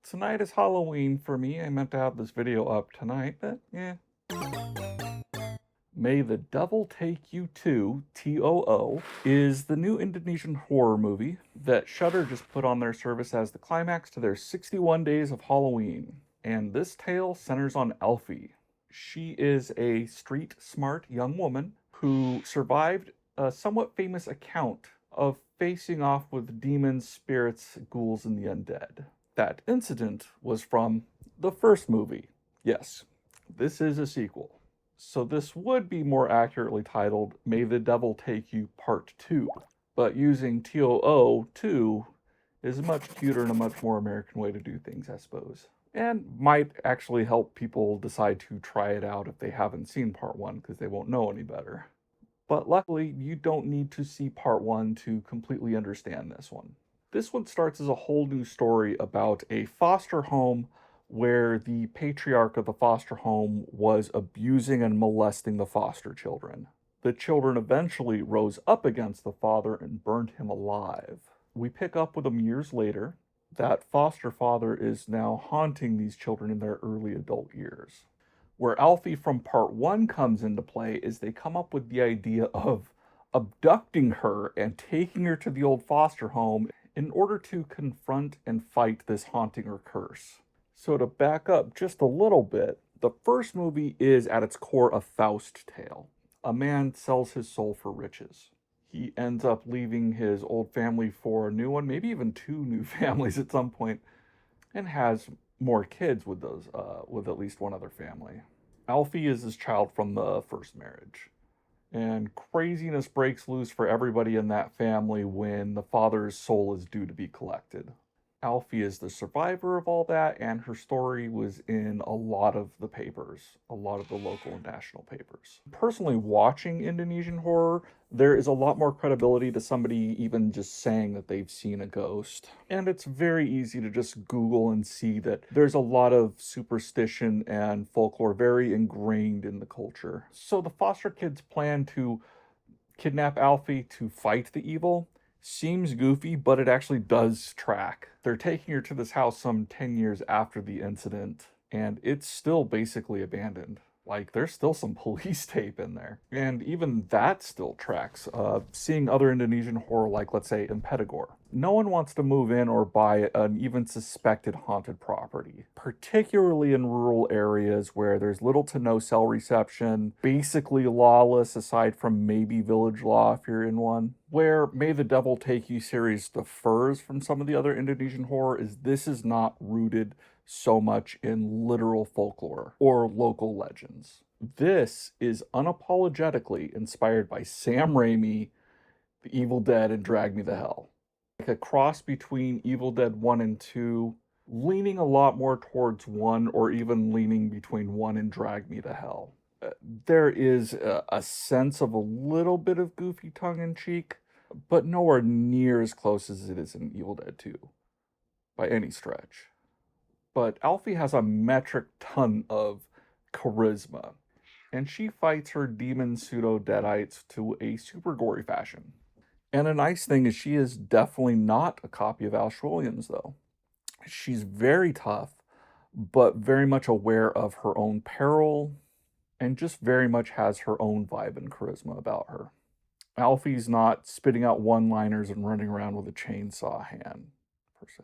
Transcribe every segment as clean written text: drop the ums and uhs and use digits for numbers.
Tonight is Halloween for me. I meant to have this video up tonight, but yeah. May the Devil Take You To, TOO, is the new Indonesian horror movie that Shudder just put on their service as the climax to their 61 Days of Halloween. And this tale centers on Alfie. She is a street smart young woman who survived a somewhat famous account of facing off with demons, spirits, ghouls, and the undead. That incident was from the first movie. Yes, this is a sequel. So this would be more accurately titled May the Devil Take You Part 2. But using TOO 2 is a much cuter and a much more American way to do things, I suppose. And might actually help people decide to try it out if they haven't seen Part 1 because they won't know any better. But luckily, you don't need to see Part 1 to completely understand this one. This one starts as a whole new story about a foster home where the patriarch of the foster home was abusing and molesting the foster children. The children eventually rose up against the father and burned him alive. We pick up with him years later. That foster father is now haunting these children in their early adult years. Where Alfie from part 1 comes into play is they come up with the idea of abducting her and taking her to the old foster home in order to confront and fight this haunting or curse. So to back up just a little bit, the first movie is at its core a Faust tale. A man sells his soul for riches. He ends up leaving his old family for a new one, maybe even 2 new families at some point, and has more kids with with at least one other family. Alfie is his child from the first marriage. And craziness breaks loose for everybody in that family when the father's soul is due to be collected. Alfie is the survivor of all that, and her story was in a lot of the papers, a lot of the local and national papers. Personally, watching Indonesian horror, there is a lot more credibility to somebody even just saying that they've seen a ghost. And it's very easy to just Google and see that there's a lot of superstition and folklore very ingrained in the culture. So the foster kids plan to kidnap Alfie to fight the evil seems goofy, but it actually does track. They're taking her to this house some 10 years after the incident, and it's still basically abandoned. Like, there's still some police tape in there. And even that still tracks. Seeing other Indonesian horror, like, let's say, Impedagor. No one wants to move in or buy an even suspected haunted property, particularly in rural areas where there's little to no cell reception, basically lawless aside from maybe village law if you're in one. Where May the Devil Take You series differs from some of the other Indonesian horror is this is not rooted so much in literal folklore or local legends. This is unapologetically inspired by Sam Raimi, The Evil Dead, and Drag Me to Hell. Like a cross between Evil Dead 1 and 2, leaning a lot more towards 1, or even leaning between 1 and Drag Me to Hell. There is a sense of a little bit of goofy tongue-in-cheek, but nowhere near as close as it is in Evil Dead 2, by any stretch. But Alfie has a metric ton of charisma, and she fights her demon pseudo-deadites to a super gory fashion. And a nice thing is she is definitely not a copy of Al Williams, though. She's very tough, but very much aware of her own peril, and just very much has her own vibe and charisma about her. Alfie's not spitting out one-liners and running around with a chainsaw hand, per se.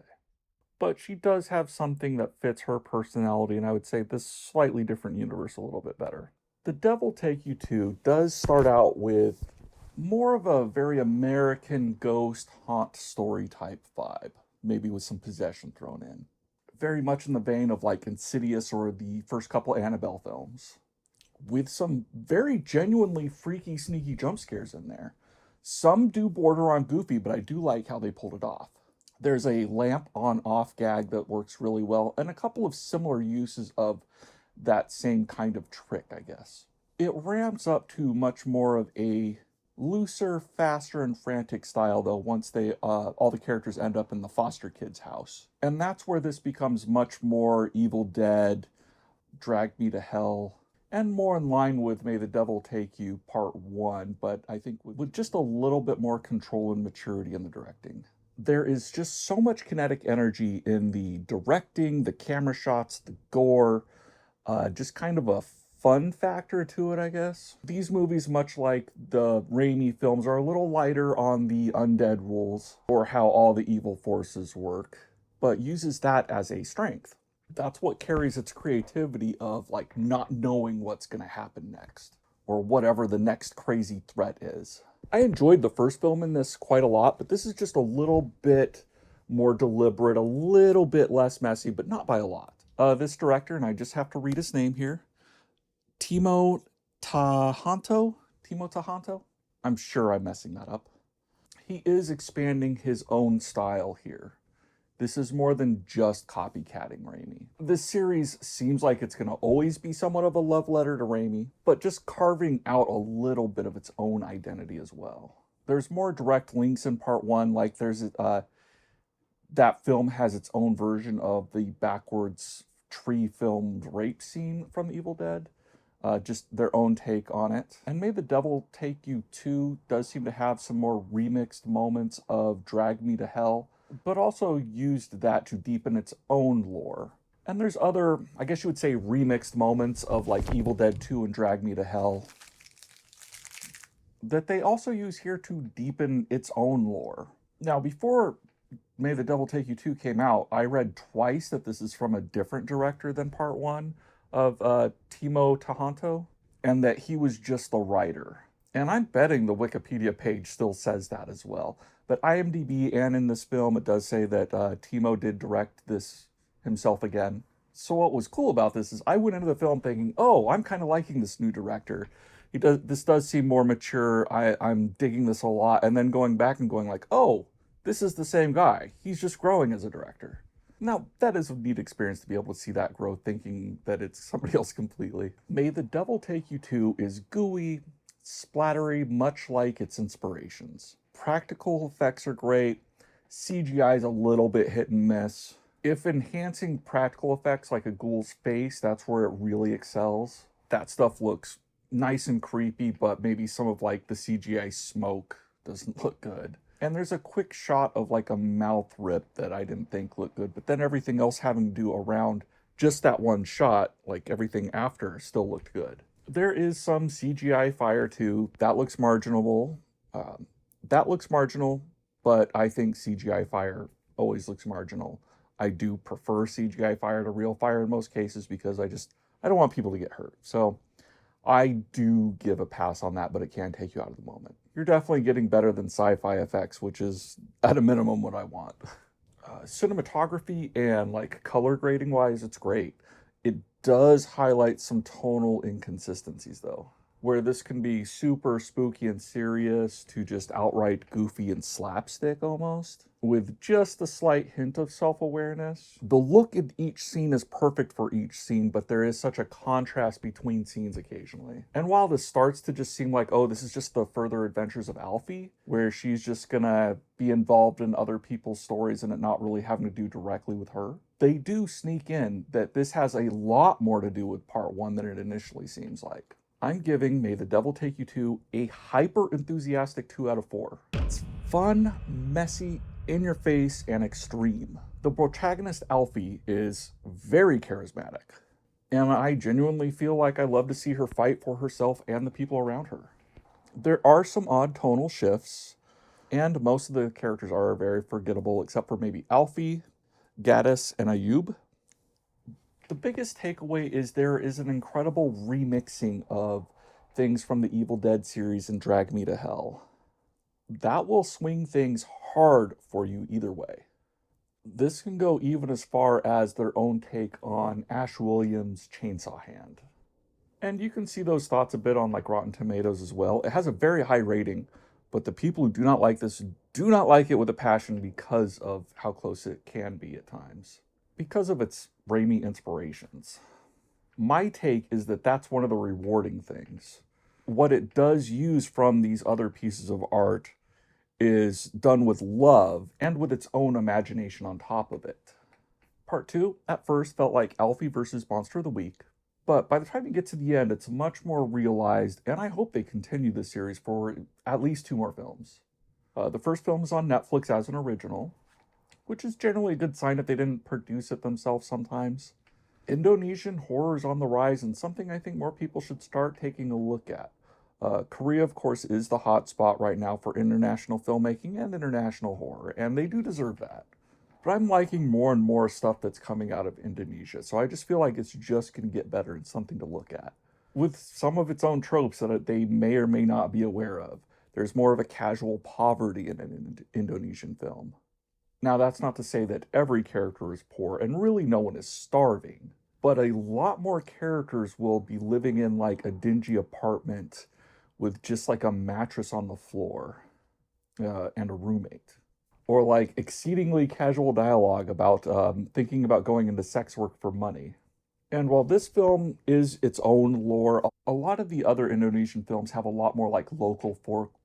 But she does have something that fits her personality, and I would say this slightly different universe a little bit better. The Devil Take You To does start out with more of a very American ghost haunt story type vibe, maybe with some possession thrown in. Very much in the vein of like Insidious or the first couple Annabelle films, with some very genuinely freaky, sneaky jump scares in there. Some do border on goofy, but I do like how they pulled it off. There's a lamp on-off gag that works really well, and a couple of similar uses of that same kind of trick, I guess. It ramps up to much more of a looser, faster, and frantic style, though, once all the characters end up in the foster kid's house. And that's where this becomes much more Evil Dead, Drag Me to Hell, and more in line with May the Devil Take You Part 1, but I think with just a little bit more control and maturity in the directing. There is just so much kinetic energy in the directing, the camera shots, the gore, just kind of a fun factor to it, I guess. These movies, much like the Raimi films, are a little lighter on the undead rules or how all the evil forces work, but uses that as a strength. That's what carries its creativity of like not knowing what's going to happen next or whatever the next crazy threat is. I enjoyed the first film in this quite a lot, but this is just a little bit more deliberate, a little bit less messy, but not by a lot. This director, and I just have to read his name here, Timo Tjahjanto. Timo Tjahjanto? I'm sure I'm messing that up. He is expanding his own style here. This is more than just copycatting Raimi. This series seems like it's going to always be somewhat of a love letter to Raimi, but just carving out a little bit of its own identity as well. There's more direct links in part one, like there's that film has its own version of the backwards tree filmed rape scene from Evil Dead. Just their own take on it. And May the Devil Take You 2 does seem to have some more remixed moments of Drag Me to Hell, but also used that to deepen its own lore. And there's other, I guess you would say, remixed moments of like Evil Dead 2 and Drag Me to Hell that they also use here to deepen its own lore. Now, before May the Devil Take You 2 came out, I read twice that this is from a different director than part one of Timo Tjahjanto, and that he was just the writer. And I'm betting the Wikipedia page still says that as well. But IMDb and in this film, it does say that Timo did direct this himself again. So what was cool about this is I went into the film thinking, oh, I'm kind of liking this new director. This does seem more mature. I'm digging this a lot. And then going back and going like, oh, this is the same guy. He's just growing as a director. Now, that is a neat experience to be able to see that growth, thinking that it's somebody else completely. May the Devil Take You 2 is gooey, splattery, much like its inspirations. Practical effects are great. CGI is a little bit hit and miss. If enhancing practical effects like a ghoul's face, that's where it really excels. That stuff looks nice and creepy, but maybe some of like the CGI smoke doesn't look good. And there's a quick shot of like a mouth rip that I didn't think looked good, but then everything else having to do around just that one shot, like everything after, still looked good. There is some CGI fire too. That looks marginal. But I think CGI fire always looks marginal. I do prefer CGI fire to real fire in most cases because I don't want people to get hurt. So I do give a pass on that, but it can take you out of the moment. You're definitely getting better than sci-fi effects, which is at a minimum what I want. Cinematography and like color grading wise, it's great. It does highlight some tonal inconsistencies though, where this can be super spooky and serious to just outright goofy and slapstick almost, with just a slight hint of self-awareness. The look in each scene is perfect for each scene, but there is such a contrast between scenes occasionally. And while this starts to just seem like, oh, this is just the further adventures of Alfie, where she's just gonna be involved in other people's stories and it not really having to do directly with her, they do sneak in that this has a lot more to do with part one than it initially seems like. I'm giving May the Devil Take You 2 a hyper-enthusiastic 2 out of 4. It's fun, messy, in your face, and extreme. The protagonist, Alfie, is very charismatic, and I genuinely feel like I love to see her fight for herself and the people around her. There are some odd tonal shifts, and most of the characters are very forgettable, except for maybe Alfie, Gaddis, and Ayub. The biggest takeaway is there is an incredible remixing of things from the Evil Dead series and Drag Me to Hell. That will swing things hard for you either way. This can go even as far as their own take on Ash Williams' Chainsaw Hand. And you can see those thoughts a bit on like Rotten Tomatoes as well. It has a very high rating, but the people who do not like this do not like it with a passion because of how close it can be at times, because of its Raimi inspirations. My take is that that's one of the rewarding things. What it does use from these other pieces of art is done with love and with its own imagination on top of it. Part 2, at first, felt like Alfie versus Monster of the Week, but by the time you get to the end, it's much more realized, and I hope they continue this series for at least 2 more films. The first film is on Netflix as an original, which is generally a good sign if they didn't produce it themselves sometimes. Indonesian horror is on the rise and something I think more people should start taking a look at. Korea, of course, is the hot spot right now for international filmmaking and international horror, and they do deserve that. But I'm liking more and more stuff that's coming out of Indonesia, so I just feel like it's just going to get better and something to look at. With some of its own tropes that they may or may not be aware of. There's more of a casual poverty in an Indonesian film. Now, that's not to say that every character is poor, and really no one is starving, but a lot more characters will be living in like a dingy apartment with just like a mattress on the floor and a roommate. Or like exceedingly casual dialogue about thinking about going into sex work for money. And while this film is its own lore, a lot of the other Indonesian films have a lot more like local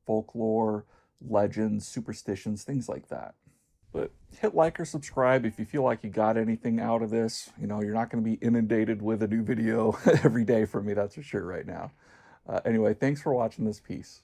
folklore, legends, superstitions, things like that. But hit like or subscribe if you feel like you got anything out of this. You know, you're not going to be inundated with a new video every day from me, that's for sure right now. Anyway, thanks for watching this piece.